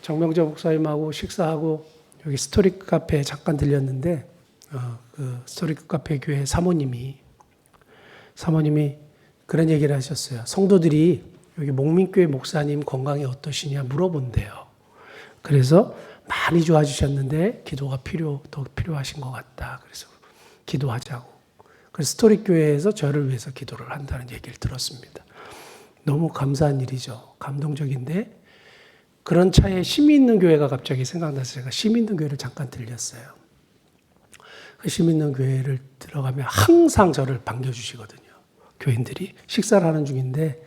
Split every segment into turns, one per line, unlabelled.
정명재 목사님하고 식사하고 여기 스토리 카페에 잠깐 들렸는데 그 스토리 카페 교회 사모님이 그런 얘기를 하셨어요. 성도들이 여기 목민교회 목사님 건강이 어떠시냐 물어본대요. 그래서 많이 좋아지셨는데 기도가 더 필요하신 것 같다. 그래서 기도하자고. 그래서 스토리 교회에서 저를 위해서 기도를 한다는 얘기를 들었습니다. 너무 감사한 일이죠. 감동적인데 그런 차에 심이 있는 교회가 갑자기 생각나서 제가 심이 있는 교회를 잠깐 들렸어요. 그 심이 있는 교회를 들어가면 항상 저를 반겨주시거든요. 교인들이 식사를 하는 중인데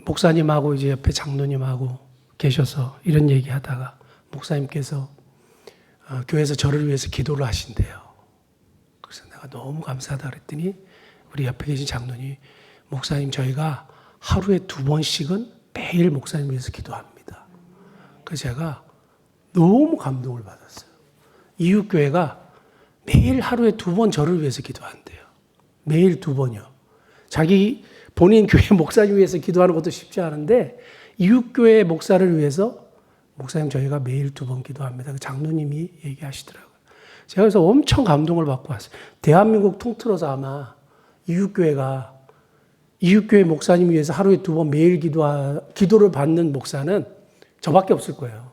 목사님하고 이제 옆에 장로님하고 계셔서 이런 얘기하다가 목사님께서 교회에서 저를 위해서 기도를 하신대요. 그래서 내가 너무 감사하다 그랬더니 우리 옆에 계신 장로님이 목사님 저희가 하루에 2번씩은 매일 목사님 위해서 기도합니다. 그래서 제가 너무 감동을 받았어요. 이웃교회가 매일 하루에 2번 저를 위해서 기도한대요. 매일 2번이요. 자기 본인 교회 목사님 위해서 기도하는 것도 쉽지 않은데 이웃교회 목사를 위해서 목사님 저희가 매일 2번 기도합니다. 그 장로님이 얘기하시더라고요. 제가 그래서 엄청 감동을 받고 왔어요. 대한민국 통틀어서 아마 이웃교회 목사님 위해서 하루에 2번 매일 기도를 받는 목사는 저밖에 없을 거예요.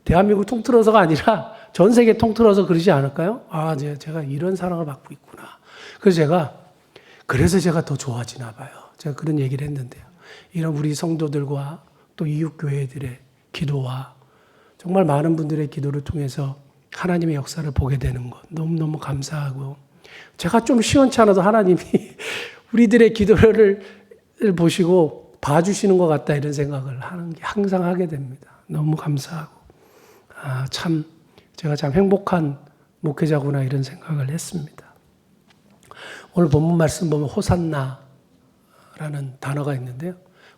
대한민국 통틀어서가 아니라 전 세계 통틀어서 그러지 않을까요? 아, 제가 이런 사랑을 받고 있구나. 그래서 제가 더 좋아지나 봐요. 제가 그런 얘기를 했는데요. 이런 우리 성도들과 또 이웃교회들의 기도와 정말 많은 분들의 기도를 통해서 하나님의 역사를 보게 되는 것 너무너무 감사하고 제가 좀 시원찮아도 하나님이 우리들의 기도를 보시고 봐주시는 것 같다 이런 생각을 항상 하게 됩니다. 너무 감사하고 제가 참 행복한 목회자구나 이런 생각을 했습니다. 오늘 본문 말씀 보면 호산나라는 단어가 있는데요.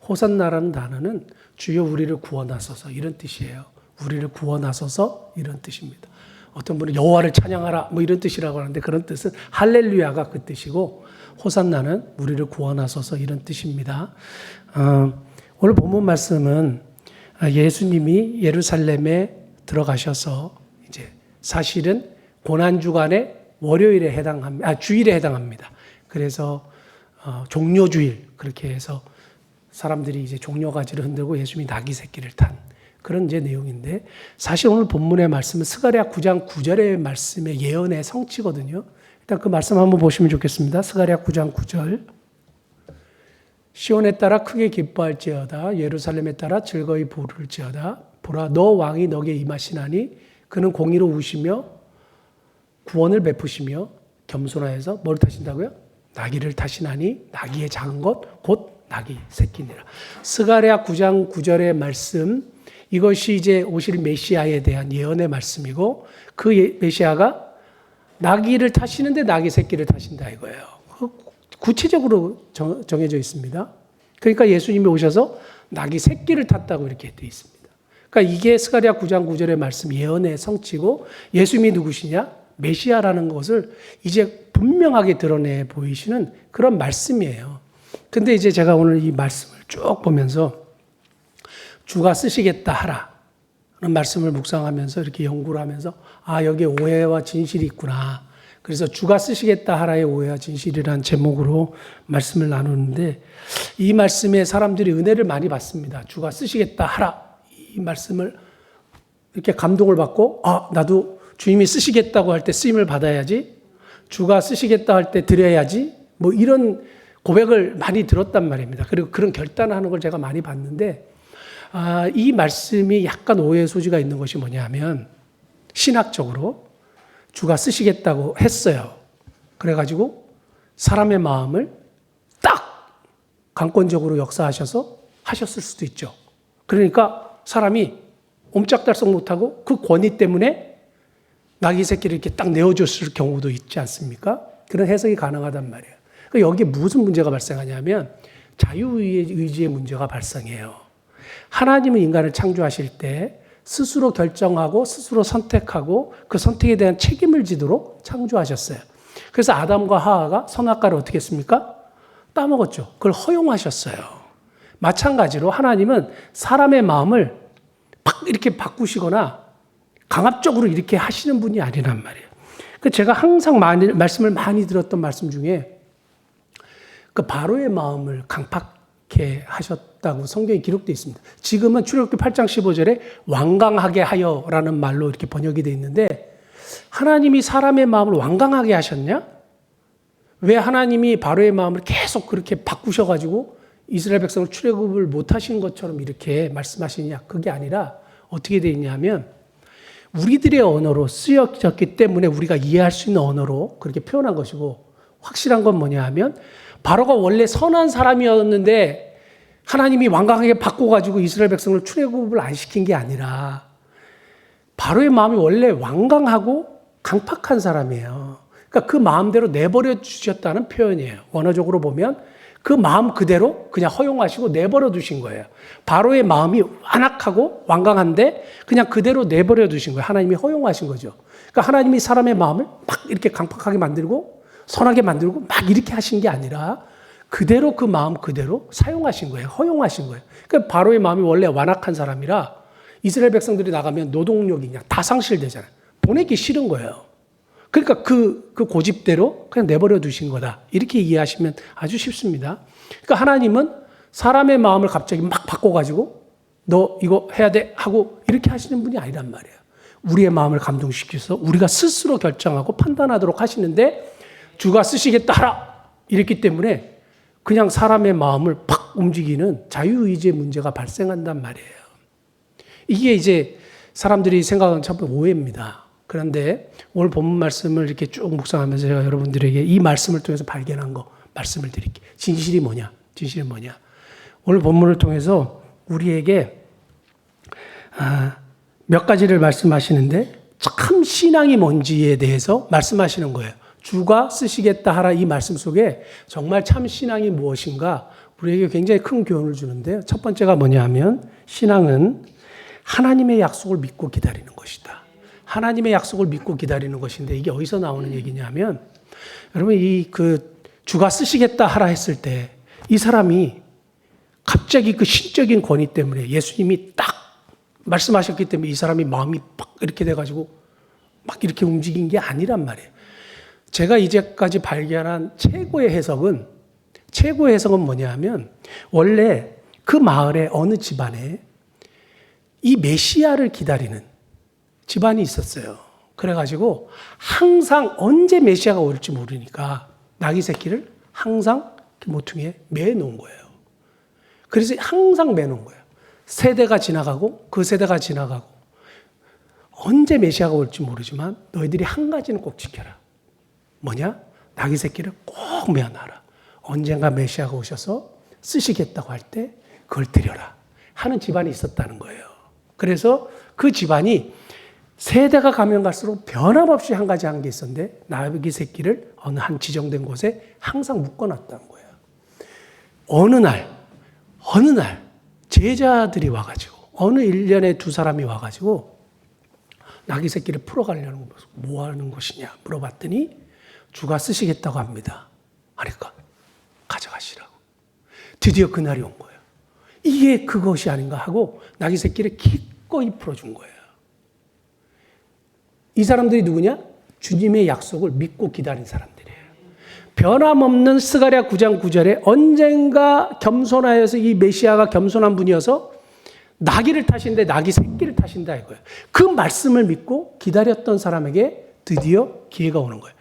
호산나라는 단어는 주여 우리를 구원하소서 이런 뜻이에요. 우리를 구원하소서 이런 뜻입니다. 어떤 분은 여호와를 찬양하라 뭐 이런 뜻이라고 하는데 그런 뜻은 할렐루야가 그 뜻이고 호산나는 우리를 구원하소서 이런 뜻입니다. 오늘 본문 말씀은 예수님이 예루살렘에 들어가셔서 이제 사실은 고난주간의 주일에 해당합니다. 그래서 종려주일 그렇게 해서 사람들이 이제 종려가지를 흔들고 예수님이 나귀 새끼를 탄 그런 이제 내용인데 사실 오늘 본문의 말씀은 스가랴 9장 9절의 말씀의 예언의 성취거든요. 일단 그 말씀 한번 보시면 좋겠습니다. 스가랴 9장 9절. 시온에 따라 크게 기뻐할지어다 예루살렘에 따라 즐거이 부를지어다 보라 너 왕이 너에게 임하시나니 그는 공의로 우시며 구원을 베푸시며 겸손하여서 뭘 타신다고요? 나귀를 타시나니 나귀의 작은 것 곧 나귀 새끼니라. 스가랴 9장 9절의 말씀 이것이 이제 오실 메시아에 대한 예언의 말씀이고 그 메시아가 나귀를 타시는데 나귀 새끼를 타신다 이거예요. 구체적으로 정해져 있습니다. 그러니까 예수님이 오셔서 나귀 새끼를 탔다고 이렇게 되어 있습니다. 그러니까 이게 스가랴 9장 9절의 말씀 예언의 성취고 예수님이 누구시냐? 메시아라는 것을 이제 분명하게 드러내 보이시는 그런 말씀이에요. 근데 이제 제가 오늘 이 말씀을 쭉 보면서 주가 쓰시겠다 하라 라는 말씀을 묵상하면서 이렇게 연구를 하면서 여기에 오해와 진실이 있구나. 그래서 주가 쓰시겠다 하라의 오해와 진실이라는 제목으로 말씀을 나누는데 이 말씀에 사람들이 은혜를 많이 받습니다. 주가 쓰시겠다 하라 이 말씀을 이렇게 감동을 받고 나도 주님이 쓰시겠다고 할 때 쓰임을 받아야지 주가 쓰시겠다 할 때 드려야지 뭐 이런 고백을 많이 들었단 말입니다. 그리고 그런 결단을 하는 걸 제가 많이 봤는데 이 말씀이 약간 오해의 소지가 있는 것이 뭐냐면 신학적으로 주가 쓰시겠다고 했어요. 그래가지고 사람의 마음을 딱 강권적으로 역사하셔서 하셨을 수도 있죠. 그러니까 사람이 옴짝달싹 못하고 그 권위 때문에 나귀 새끼를 이렇게 딱 내어줬을 경우도 있지 않습니까? 그런 해석이 가능하단 말이에요. 여기에 무슨 문제가 발생하냐면 자유의지의 문제가 발생해요. 하나님은 인간을 창조하실 때 스스로 결정하고 스스로 선택하고 그 선택에 대한 책임을 지도록 창조하셨어요. 그래서 아담과 하와가 선악과를 어떻게 했습니까? 따먹었죠. 그걸 허용하셨어요. 마찬가지로 하나님은 사람의 마음을 팍 이렇게 바꾸시거나 강압적으로 이렇게 하시는 분이 아니란 말이에요. 제가 항상 말씀을 많이 들었던 말씀 중에 그 바로의 마음을 강팍해 하셨다고 성경에 기록되어 있습니다. 지금은 출애굽기 8장 15절에 완강하게 하여라는 말로 이렇게 번역이 되어 있는데 하나님이 사람의 마음을 완강하게 하셨냐? 왜 하나님이 바로의 마음을 계속 그렇게 바꾸셔가지고 이스라엘 백성을 출애굽을 못하신 것처럼 이렇게 말씀하시냐? 그게 아니라 어떻게 되어 있냐면 우리들의 언어로 쓰여졌기 때문에 우리가 이해할 수 있는 언어로 그렇게 표현한 것이고 확실한 건 뭐냐 하면 바로가 원래 선한 사람이었는데 하나님이 완강하게 바꿔가지고 이스라엘 백성을 출애굽을 안 시킨 게 아니라 바로의 마음이 원래 완강하고 강팍한 사람이에요. 그러니까 그 마음대로 내버려 주셨다는 표현이에요. 원어적으로 보면 그 마음 그대로 그냥 허용하시고 내버려 두신 거예요. 바로의 마음이 완악하고 완강한데 그냥 그대로 내버려 두신 거예요. 하나님이 허용하신 거죠. 그러니까 하나님이 사람의 마음을 막 이렇게 강팍하게 만들고 선하게 만들고 막 이렇게 하신 게 아니라 그대로 그 마음 그대로 사용하신 거예요. 허용하신 거예요. 그러니까 바로의 마음이 원래 완악한 사람이라 이스라엘 백성들이 나가면 노동력이 그냥 다 상실되잖아요. 보내기 싫은 거예요. 그러니까 그 고집대로 그냥 내버려 두신 거다. 이렇게 이해하시면 아주 쉽습니다. 그러니까 하나님은 사람의 마음을 갑자기 막 바꿔가지고 너 이거 해야 돼 하고 이렇게 하시는 분이 아니란 말이에요. 우리의 마음을 감동시켜서 우리가 스스로 결정하고 판단하도록 하시는데 주가 쓰시겠다 하라. 이랬기 때문에 그냥 사람의 마음을 팍 움직이는 자유의지의 문제가 발생한단 말이에요. 이게 이제 사람들이 생각하는 참 오해입니다. 그런데 오늘 본문 말씀을 이렇게 쭉 묵상하면서 제가 여러분들에게 이 말씀을 통해서 발견한 거 말씀을 드릴게요. 진실이 뭐냐? 진실이 뭐냐? 오늘 본문을 통해서 우리에게 몇 가지를 말씀하시는데 참 신앙이 뭔지에 대해서 말씀하시는 거예요. 주가 쓰시겠다 하라 이 말씀 속에 정말 참 신앙이 무엇인가 우리에게 굉장히 큰 교훈을 주는데요. 첫 번째가 뭐냐 하면 신앙은 하나님의 약속을 믿고 기다리는 것이다. 하나님의 약속을 믿고 기다리는 것인데 이게 어디서 나오는 얘기냐면 여러분 주가 쓰시겠다 하라 했을 때 이 사람이 갑자기 그 신적인 권위 때문에 예수님이 딱 말씀하셨기 때문에 이 사람이 마음이 막 이렇게 돼가지고 막 이렇게 움직인 게 아니란 말이에요. 제가 이제까지 발견한 최고의 해석은 뭐냐 하면 원래 그 마을의 어느 집안에 이 메시아를 기다리는 집안이 있었어요. 그래가지고 항상 언제 메시아가 올지 모르니까 나귀 새끼를 항상 모퉁이에 매놓은 거예요. 그래서 항상 매놓은 거예요. 세대가 지나가고 그 세대가 지나가고 언제 메시아가 올지 모르지만 너희들이 한 가지는 꼭 지켜라. 뭐냐? 나귀 새끼를 꼭 매어놔라. 언젠가 메시아가 오셔서 쓰시겠다고 할 때 그걸 드려라 하는 집안이 있었다는 거예요. 그래서 그 집안이 세대가 가면 갈수록 변함없이 한 가지 한 게 있었는데 나귀 새끼를 어느 한 지정된 곳에 항상 묶어놨다는 거예요. 어느 날 제자들이 와가지고 어느 1년에 2사람이 와가지고 나귀 새끼를 풀어가려는 거 뭐 하는 것이냐 물어봤더니 주가 쓰시겠다고 합니다. 하니까 가져가시라고. 드디어 그날이 온 거예요. 이게 그것이 아닌가 하고 나귀 새끼를 기꺼이 풀어준 거예요. 이 사람들이 누구냐? 주님의 약속을 믿고 기다린 사람들이에요. 변함없는 스가랴 9장 9절에 언젠가 겸손하여서 이 메시아가 겸손한 분이어서 나귀를 타신데 나귀 새끼를 타신다 이거예요. 그 말씀을 믿고 기다렸던 사람에게 드디어 기회가 오는 거예요.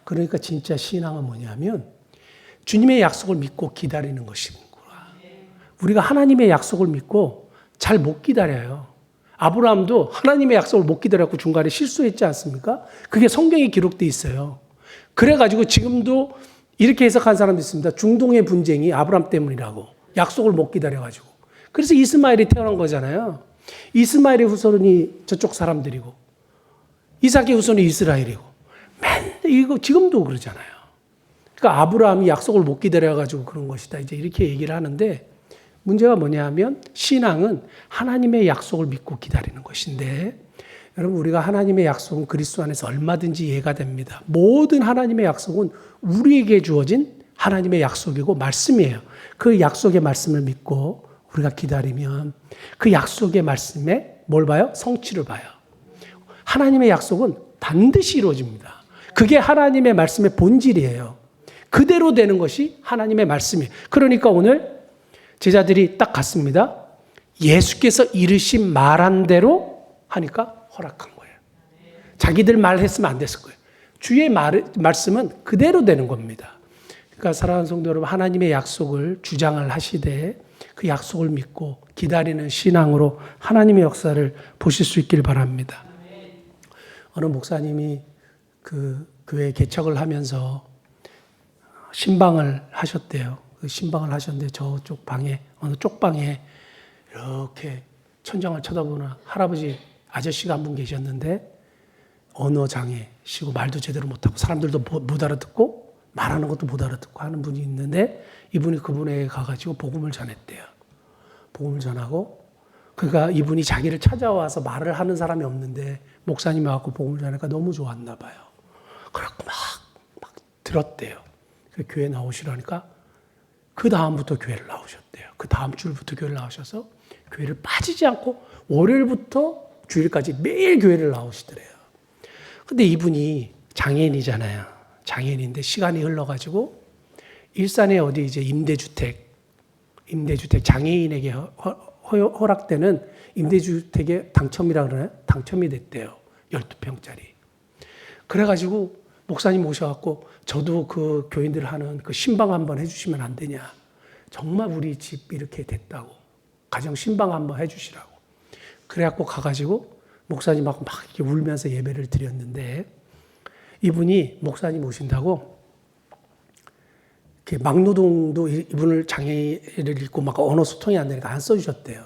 그러니까 진짜 신앙은 뭐냐면 주님의 약속을 믿고 기다리는 것이구나. 우리가 하나님의 약속을 믿고 잘 못 기다려요. 아브라함도 하나님의 약속을 못 기다렸고 중간에 실수했지 않습니까? 그게 성경에 기록되어 있어요. 그래가지고 지금도 이렇게 해석한 사람도 있습니다. 중동의 분쟁이 아브라함 때문이라고. 약속을 못 기다려가지고. 그래서 이스마엘이 태어난 거잖아요. 이스마엘의 후손이 저쪽 사람들이고 이삭의 후손이 이스라엘이고 맨날 이거 지금도 그러잖아요. 그러니까 아브라함이 약속을 못 기다려가지고 그런 것이다. 이제 이렇게 얘기를 하는데 문제가 뭐냐 하면 신앙은 하나님의 약속을 믿고 기다리는 것인데 여러분 우리가 하나님의 약속은 그리스도 안에서 얼마든지 이해가 됩니다. 모든 하나님의 약속은 우리에게 주어진 하나님의 약속이고 말씀이에요. 그 약속의 말씀을 믿고 우리가 기다리면 그 약속의 말씀에 뭘 봐요? 성취를 봐요. 하나님의 약속은 반드시 이루어집니다. 그게 하나님의 말씀의 본질이에요. 그대로 되는 것이 하나님의 말씀이에요. 그러니까 오늘 제자들이 딱 갔습니다. 예수께서 이르신 말한 대로 하니까 허락한 거예요. 자기들 말했으면 안 됐을 거예요. 주의 말씀은 그대로 되는 겁니다. 그러니까 사랑하는 성도 여러분, 하나님의 약속을 주장을 하시되 그 약속을 믿고 기다리는 신앙으로 하나님의 역사를 보실 수 있길 바랍니다. 어느 목사님이 그 교회 개척을 하면서 신방을 하셨대요. 그 신방을 하셨는데 저쪽 방에, 어느 쪽방에 이렇게 천장을 쳐다보는 할아버지 아저씨가 한 분 계셨는데 언어 장애시고 말도 제대로 못하고 사람들도 못 알아듣고 말하는 것도 못 알아듣고 하는 분이 있는데 이분이 그분에게 가가지고 복음을 전했대요. 복음을 전하고 그러니까 이분이 자기를 찾아와서 말을 하는 사람이 없는데 목사님이 와서 복음을 전하니까 너무 좋았나 봐요. 그래갖고 막 들었대요. 그 교회 나오시라니까 그 다음부터 교회를 나오셨대요. 그 다음 주일부터 교회를 나오셔서 교회를 빠지지 않고 월요일부터 주일까지 매일 교회를 나오시더래요. 근데 이분이 장애인이잖아요. 장애인인데 시간이 흘러가지고 일산에 어디 이제 임대주택 장애인에게 허락되는 임대주택에 당첨이라 그러나요? 당첨이 됐대요. 12평짜리. 그래가지고 목사님 오셔갖고 저도 그 교인들 하는 그 신방 한번 해주시면 안 되냐. 정말 우리 집 이렇게 됐다고. 가정 신방 한번 해주시라고. 그래갖고 가가지고 목사님하고 막 이렇게 울면서 예배를 드렸는데 이분이 목사님 오신다고 이렇게 막노동도 이분을 장애를 입고 막 언어 소통이 안 되니까 안 써주셨대요.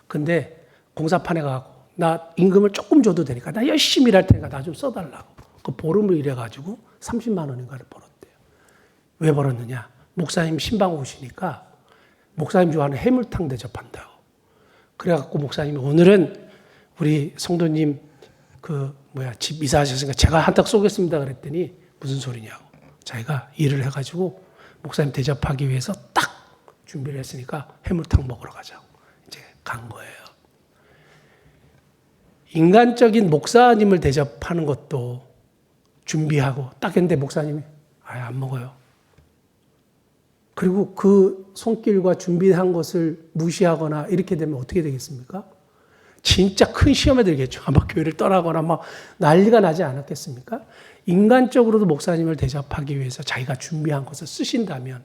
근데 공사판에 가고 나 임금을 조금 줘도 되니까 나 열심히 일할 테니까 나 좀 써달라고. 그 보름을 일해가지고 30만 원인가를 벌었대요. 왜 벌었느냐? 목사님 신방 오시니까 목사님 좋아하는 해물탕 대접한다고. 그래갖고 목사님이 오늘은 우리 성도님 집 이사하셨으니까 제가 한턱 쏘겠습니다 그랬더니 무슨 소리냐고. 자기가 일을 해가지고 목사님 대접하기 위해서 딱 준비를 했으니까 해물탕 먹으러 가자고 이제 간 거예요. 인간적인 목사님을 대접하는 것도 준비하고 딱 했는데 목사님이 안 먹어요. 그리고 그 손길과 준비한 것을 무시하거나 이렇게 되면 어떻게 되겠습니까? 진짜 큰 시험에 들겠죠. 아마 교회를 떠나거나 막 난리가 나지 않았겠습니까? 인간적으로도 목사님을 대접하기 위해서 자기가 준비한 것을 쓰신다면,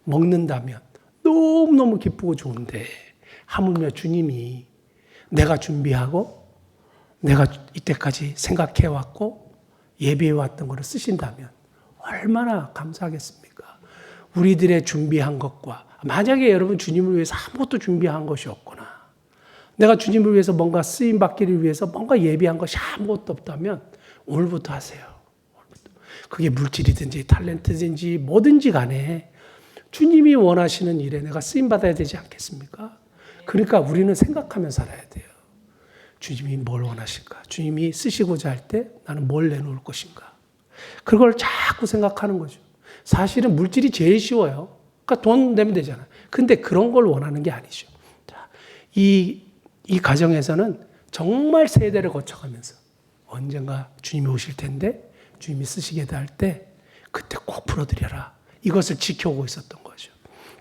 먹는다면 너무너무 기쁘고 좋은데 하물며 주님이 내가 준비하고 내가 이때까지 생각해왔고 예비해왔던 것을 쓰신다면 얼마나 감사하겠습니까? 우리들의 준비한 것과 만약에 여러분 주님을 위해서 아무것도 준비한 것이 없거나 내가 주님을 위해서 뭔가 쓰임받기를 위해서 뭔가 예비한 것이 아무것도 없다면 오늘부터 하세요. 그게 물질이든지 탤런트든지 뭐든지 간에 주님이 원하시는 일에 내가 쓰임받아야 되지 않겠습니까? 그러니까 우리는 생각하며 살아야 돼요. 주님이 뭘 원하실까? 주님이 쓰시고자 할 때 나는 뭘 내놓을 것인가? 그걸 자꾸 생각하는 거죠. 사실은 물질이 제일 쉬워요. 그러니까 돈 내면 되잖아요. 근데 그런 걸 원하는 게 아니죠. 자, 이 가정에서는 정말 세대를 거쳐가면서 언젠가 주님이 오실 텐데 주님이 쓰시겠다 할 때 그때 꼭 풀어드려라. 이것을 지켜오고 있었던 거죠.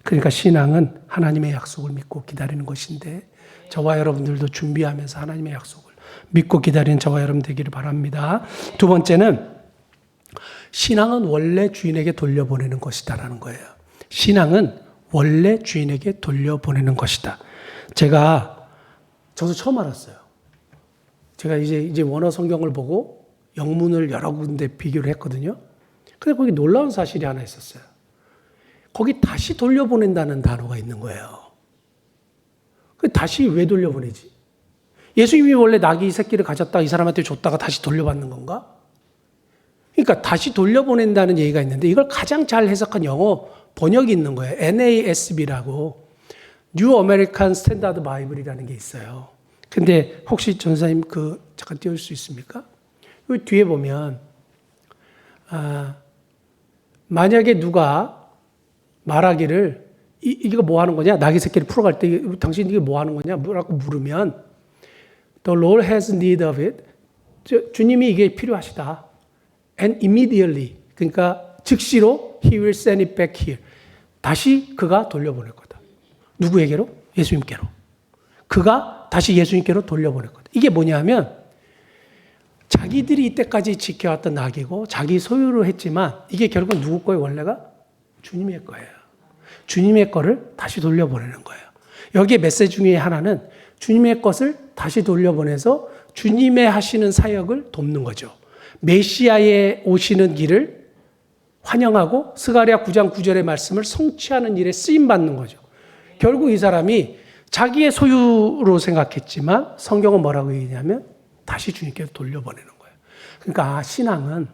그러니까 신앙은 하나님의 약속을 믿고 기다리는 것인데 저와 여러분들도 준비하면서 하나님의 약속을 믿고 기다리는 저와 여러분 되기를 바랍니다. 두 번째는 신앙은 원래 주인에게 돌려보내는 것이다라는 거예요. 신앙은 원래 주인에게 돌려보내는 것이다. 저도 처음 알았어요. 제가 이제 원어 성경을 보고 영문을 여러 군데 비교를 했거든요. 근데 거기 놀라운 사실이 하나 있었어요. 거기 다시 돌려보낸다는 단어가 있는 거예요. 다시 왜 돌려보내지? 예수님이 원래 낙이 새끼를 가졌다가 이 사람한테 줬다가 다시 돌려받는 건가? 그러니까 다시 돌려보낸다는 얘기가 있는데 이걸 가장 잘 해석한 영어 번역이 있는 거예요. NASB라고 New American Standard Bible이라는 게 있어요. 근데 혹시 전사님 잠깐 띄울 수 있습니까? 여기 뒤에 보면 만약에 누가 말하기를 이거 뭐 하는 거냐? 나귀 새끼를 풀어갈 때 당신 이게 뭐 하는 거냐? 뭐라고 물으면 The Lord has need of it. 주님이 이게 필요하시다. And immediately. 그러니까 즉시로 He will send it back here. 다시 그가 돌려보낼 거다. 누구에게로? 예수님께로. 그가 다시 예수님께로 돌려보낼 거다. 이게 뭐냐면 자기들이 이때까지 지켜왔던 낙이고 자기 소유로 했지만 이게 결국 누구 거예요? 원래가? 주님의 거예요. 주님의 거를 다시 돌려보내는 거예요. 여기에 메시지 중에 하나는 주님의 것을 다시 돌려보내서 주님의 하시는 사역을 돕는 거죠. 메시아의 오시는 길을 환영하고 스가랴 9장 9절의 말씀을 성취하는 일에 쓰임받는 거죠. 결국 이 사람이 자기의 소유로 생각했지만 성경은 뭐라고 얘기하냐면 다시 주님께로 돌려보내는 거예요. 그러니까 신앙은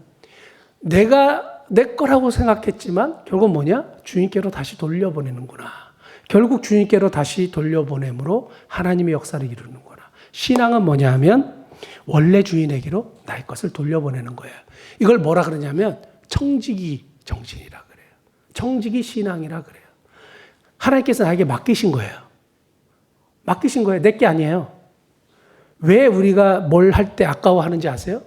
내가 내 거라고 생각했지만 결국 뭐냐? 주님께로 다시 돌려보내는구나. 결국 주님께로 다시 돌려보냄으로 하나님의 역사를 이루는구나. 신앙은 뭐냐 하면 원래 주인에게로 나의 것을 돌려보내는 거예요. 이걸 뭐라 그러냐면 청지기 정신이라 그래요. 청지기 신앙이라 그래요. 하나님께서 나에게 맡기신 거예요. 맡기신 거예요. 내 게 아니에요. 왜 우리가 뭘 할 때 아까워하는지 아세요?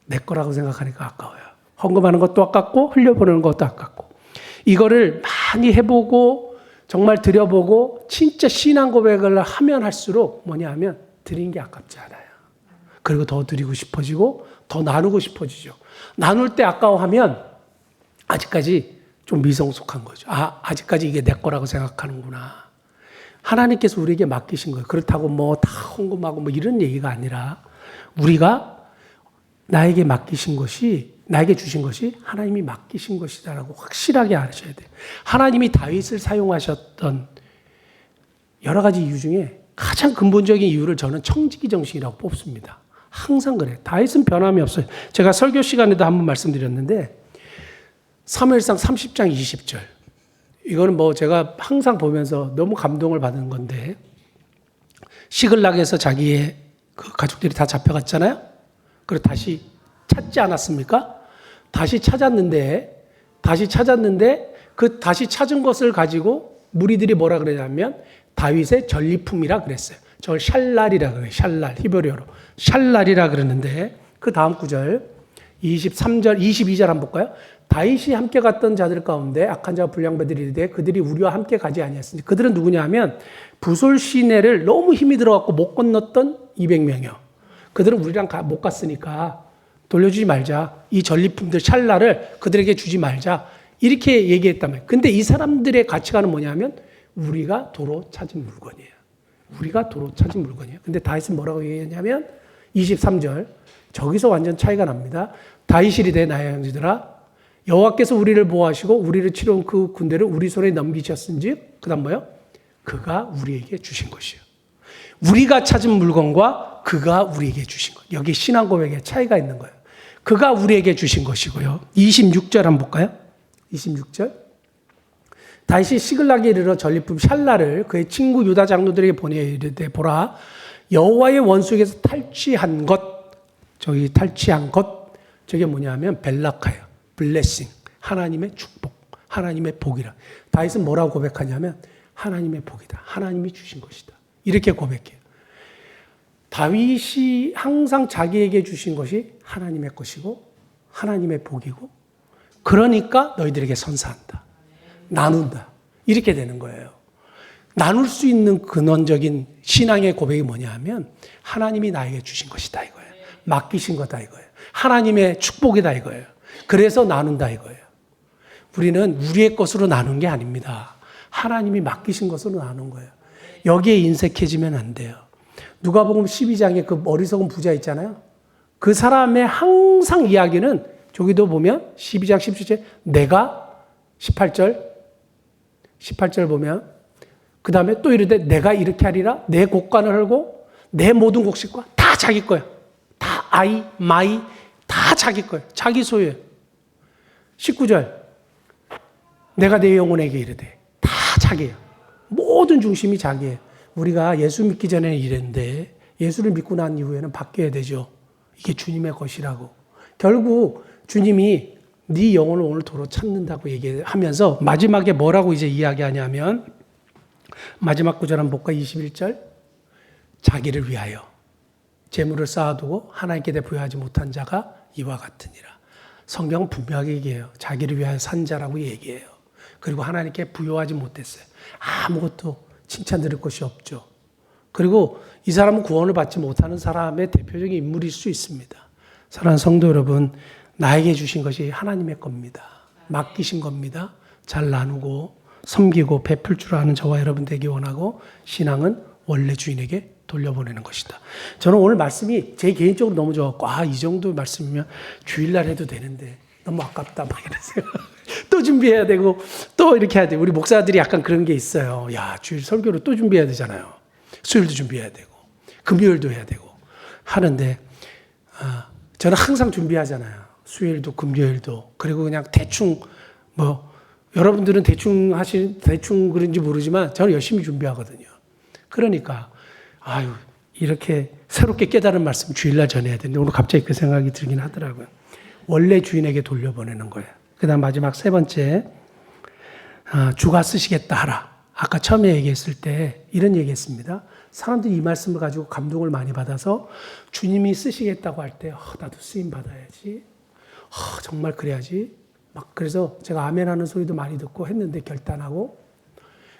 내 거라고 생각하니까 아까워요. 헌금하는 것도 아깝고 흘려보내는 것도 아깝고. 이거를 많이 해보고 정말 드려보고 진짜 신앙 고백을 하면 할수록 뭐냐 하면 드린 게 아깝지 않아요. 그리고 더 드리고 싶어지고 더 나누고 싶어지죠. 나눌 때 아까워하면 아직까지 좀 미성숙한 거죠. 아직까지 이게 내 거라고 생각하는구나. 하나님께서 우리에게 맡기신 거예요. 그렇다고 뭐 다 헌금하고 뭐 이런 얘기가 아니라 우리가 나에게 맡기신 것이 나에게 주신 것이 하나님이 맡기신 것이다라고 확실하게 아셔야 돼요. 하나님이 다윗을 사용하셨던 여러 가지 이유 중에 가장 근본적인 이유를 저는 청지기 정신이라고 뽑습니다. 항상 그래요. 다윗은 변함이 없어요. 제가 설교 시간에도 한번 말씀드렸는데 사무엘상 30장 20절 이거는 뭐 제가 항상 보면서 너무 감동을 받은 건데 시글락에서 자기의 그 가족들이 다 잡혀갔잖아요. 그리고 다시 찾지 않았습니까? 다시 찾았는데 그 다시 찾은 것을 가지고 무리들이 뭐라 그러냐면 다윗의 전리품이라 그랬어요. 저걸 샬랄이라 그래요. 샬랄 히브리어로 샬랄이라 그러는데 그 다음 구절 23절 22절 한번 볼까요? 다윗이 함께 갔던 자들 가운데 악한 자와 불량배들이 이르되 그들이 우리와 함께 가지 아니하였으니 그들은 누구냐 하면 부솔 시내를 너무 힘이 들어갖고 못 건넜던 200명이요. 그들은 우리랑 못 갔으니까 돌려주지 말자. 이 전리품들 샬라를 그들에게 주지 말자. 이렇게 얘기했단 말이에요. 근데 이 사람들의 가치관은 뭐냐면 우리가 도로 찾은 물건이에요. 우리가 도로 찾은 물건이에요. 근데 다윗은 뭐라고 얘기했냐면 23절 저기서 완전 차이가 납니다. 다윗이 이르되 나의 형제들아 여호와께서 우리를 보호하시고 우리를 치러온 그 군대를 우리 손에 넘기셨은즉 그다음 뭐요? 그가 우리에게 주신 것이요. 우리가 찾은 물건과 그가 우리에게 주신 것. 여기 신앙 고백에 차이가 있는 거예요. 그가 우리에게 주신 것이고요. 26절 한번 볼까요? 26절. 다윗이 시글락에 이르러 전리품 샬라를 그의 친구 유다 장로들에게 보내 이르되 보라 여호와의 원수에게서 탈취한 것. 저게 뭐냐면 벨라카예요. 블레싱. 하나님의 축복. 하나님의 복이라. 다윗은 뭐라고 고백하냐면 하나님의 복이다. 하나님이 주신 것이다. 이렇게 고백해요. 다윗이 항상 자기에게 주신 것이 하나님의 것이고 하나님의 복이고 그러니까 너희들에게 선사한다. 나눈다. 이렇게 되는 거예요. 나눌 수 있는 근원적인 신앙의 고백이 뭐냐 하면 하나님이 나에게 주신 것이다 이거예요. 맡기신 거다 이거예요. 하나님의 축복이다 이거예요. 그래서 나눈다 이거예요. 우리는 우리의 것으로 나눈 게 아닙니다. 하나님이 맡기신 것으로 나눈 거예요. 여기에 인색해지면 안 돼요. 누가복음 12장에 그 어리석은 부자 있잖아요. 그 사람의 항상 이야기는 저기도 보면 12장 17절 내가 18절 보면 그 다음에 또 이르되 내가 이렇게 하리라 내 곡간을 헐고 내 모든 곡식과 다 자기 거예요. 다 마이 다 자기 거예요. 자기 소유예요. 19절 내가 내 영혼에게 이르되 다 자기예요. 모든 중심이 자기예요. 우리가 예수 믿기 전에는 이랬는데 예수를 믿고 난 이후에는 바뀌어야 되죠. 이게 주님의 것이라고. 결국 주님이 네 영혼을 오늘 도로 찾는다고 얘기하면서 마지막에 뭐라고 이제 이야기하냐면 마지막 구절 한번 볼까? 21절. 자기를 위하여 재물을 쌓아두고 하나님께 대해 부여하지 못한 자가 이와 같으니라. 성경은 분명하게 얘기해요. 자기를 위하여 산 자라고 얘기해요. 그리고 하나님께 부여하지 못했어요. 아무것도 칭찬 드릴 것이 없죠. 그리고 이 사람은 구원을 받지 못하는 사람의 대표적인 인물일 수 있습니다. 사랑하는 성도 여러분, 나에게 주신 것이 하나님의 겁니다. 맡기신 겁니다. 잘 나누고 섬기고 베풀 줄 아는 저와 여러분 되기 원하고 신앙은 원래 주인에게 돌려보내는 것이다. 저는 오늘 말씀이 제 개인적으로 너무 좋았고 이 정도 말씀이면 주일날 해도 되는데 너무 아깝다 막 이러세요. 또 준비해야 되고 또 이렇게 해야 되고 우리 목사들이 약간 그런 게 있어요. 야, 주일 설교를 또 준비해야 되잖아요. 수요일도 준비해야 되고 금요일도 해야 되고 하는데 저는 항상 준비하잖아요. 수요일도 금요일도. 그리고 그냥 대충 여러분들은 대충 그런지 모르지만 저는 열심히 준비하거든요. 그러니까 이렇게 새롭게 깨달은 말씀 주일날 전해야 되는데 오늘 갑자기 그 생각이 들긴 하더라고요. 원래 주인에게 돌려보내는 거예요. 그 다음 마지막 세 번째, 주가 쓰시겠다 하라. 아까 처음에 얘기했을 때 이런 얘기했습니다. 사람들이 이 말씀을 가지고 감동을 많이 받아서 주님이 쓰시겠다고 할 때 나도 쓰임 받아야지. 정말 그래야지. 그래서 제가 아멘 하는 소리도 많이 듣고 했는데 결단하고.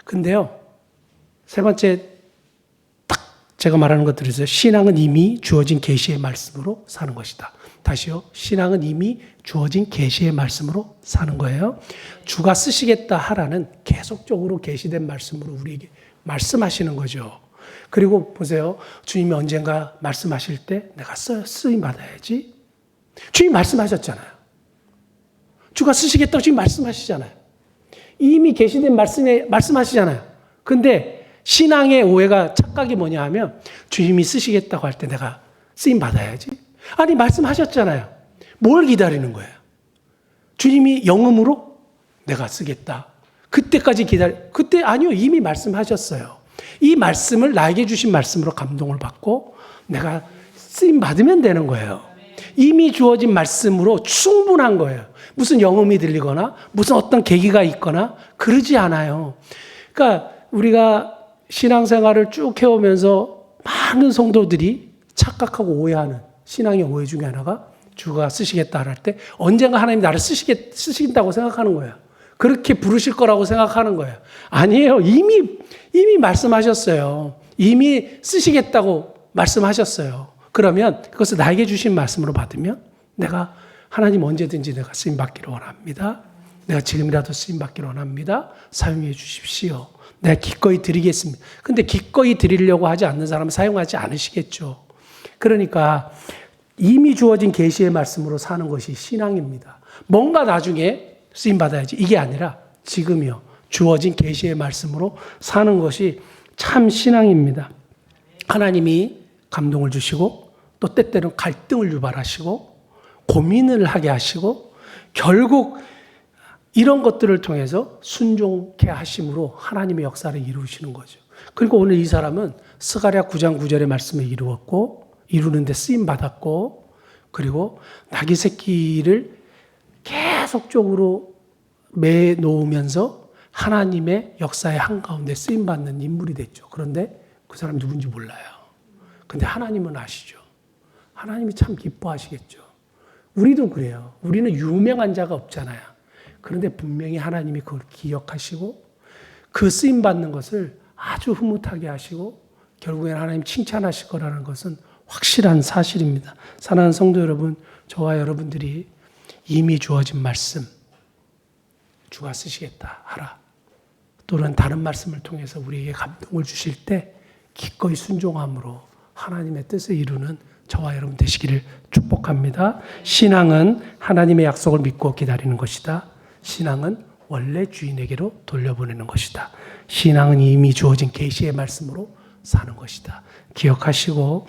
근데요, 세 번째 딱 제가 말하는 것 들으세요. 신앙은 이미 주어진 계시의 말씀으로 사는 것이다. 다시요. 신앙은 이미 주어진 계시의 말씀으로 사는 거예요. 주가 쓰시겠다 하라는 계속적으로 계시된 말씀으로 우리에게 말씀하시는 거죠. 그리고 보세요. 주님이 언젠가 말씀하실 때 내가 쓰임 받아야지. 주님 말씀하셨잖아요. 주가 쓰시겠다고 지금 말씀하시잖아요. 이미 계시된 말씀에 말씀하시잖아요. 근데 신앙의 오해가 착각이 뭐냐 하면 주님이 쓰시겠다고 할 때 내가 쓰임 받아야지. 아니 말씀하셨잖아요. 뭘 기다리는 거예요? 주님이 영음으로 내가 쓰겠다. 그때까지 그때 아니요. 이미 말씀하셨어요. 이 말씀을 나에게 주신 말씀으로 감동을 받고 내가 쓰임 받으면 되는 거예요. 이미 주어진 말씀으로 충분한 거예요. 무슨 영음이 들리거나 무슨 어떤 계기가 있거나 그러지 않아요. 그러니까 우리가 신앙생활을 쭉 해오면서 많은 성도들이 착각하고 오해하는 신앙의 오해 중에 하나가 주가 쓰시겠다 할 때 언젠가 하나님 나를 쓰신다고 생각하는 거예요. 그렇게 부르실 거라고 생각하는 거예요. 아니에요. 이미 말씀하셨어요. 이미 쓰시겠다고 말씀하셨어요. 그러면 그것을 나에게 주신 말씀으로 받으면 내가 하나님 언제든지 내가 쓰임받기를 원합니다. 내가 지금이라도 쓰임받기를 원합니다. 사용해 주십시오. 내가 기꺼이 드리겠습니다. 근데 기꺼이 드리려고 하지 않는 사람은 사용하지 않으시겠죠. 그러니까 이미 주어진 계시의 말씀으로 사는 것이 신앙입니다. 뭔가 나중에 쓰임받아야지 이게 아니라 지금이요. 주어진 계시의 말씀으로 사는 것이 참 신앙입니다. 하나님이 감동을 주시고 또 때때로는 갈등을 유발하시고 고민을 하게 하시고 결국 이런 것들을 통해서 순종케 하심으로 하나님의 역사를 이루시는 거죠. 그리고 오늘 이 사람은 스가랴 9장 9절의 말씀을 이루는데 쓰임받았고 그리고 나귀 새끼를 계속적으로 매놓으면서 하나님의 역사의 한가운데 쓰임받는 인물이 됐죠. 그런데 그 사람 누군지 몰라요. 근데 하나님은 아시죠. 하나님이 참 기뻐하시겠죠. 우리도 그래요. 우리는 유명한 자가 없잖아요. 그런데 분명히 하나님이 그걸 기억하시고 그 쓰임받는 것을 아주 흐뭇하게 하시고 결국에는 하나님 칭찬하실 거라는 것은 확실한 사실입니다. 사랑하는 성도 여러분, 저와 여러분들이 이미 주어진 말씀, 주가 쓰시겠다 하라. 또는 다른 말씀을 통해서 우리에게 감동을 주실 때 기꺼이 순종함으로 하나님의 뜻을 이루는 저와 여러분 되시기를 축복합니다. 신앙은 하나님의 약속을 믿고 기다리는 것이다. 신앙은 원래 주인에게로 돌려보내는 것이다. 신앙은 이미 주어진 계시의 말씀으로 사는 것이다. 기억하시고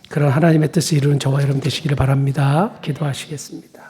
그런 하나님의 뜻을 이루는 저와 여러분 되시기를 바랍니다. 기도하시겠습니다.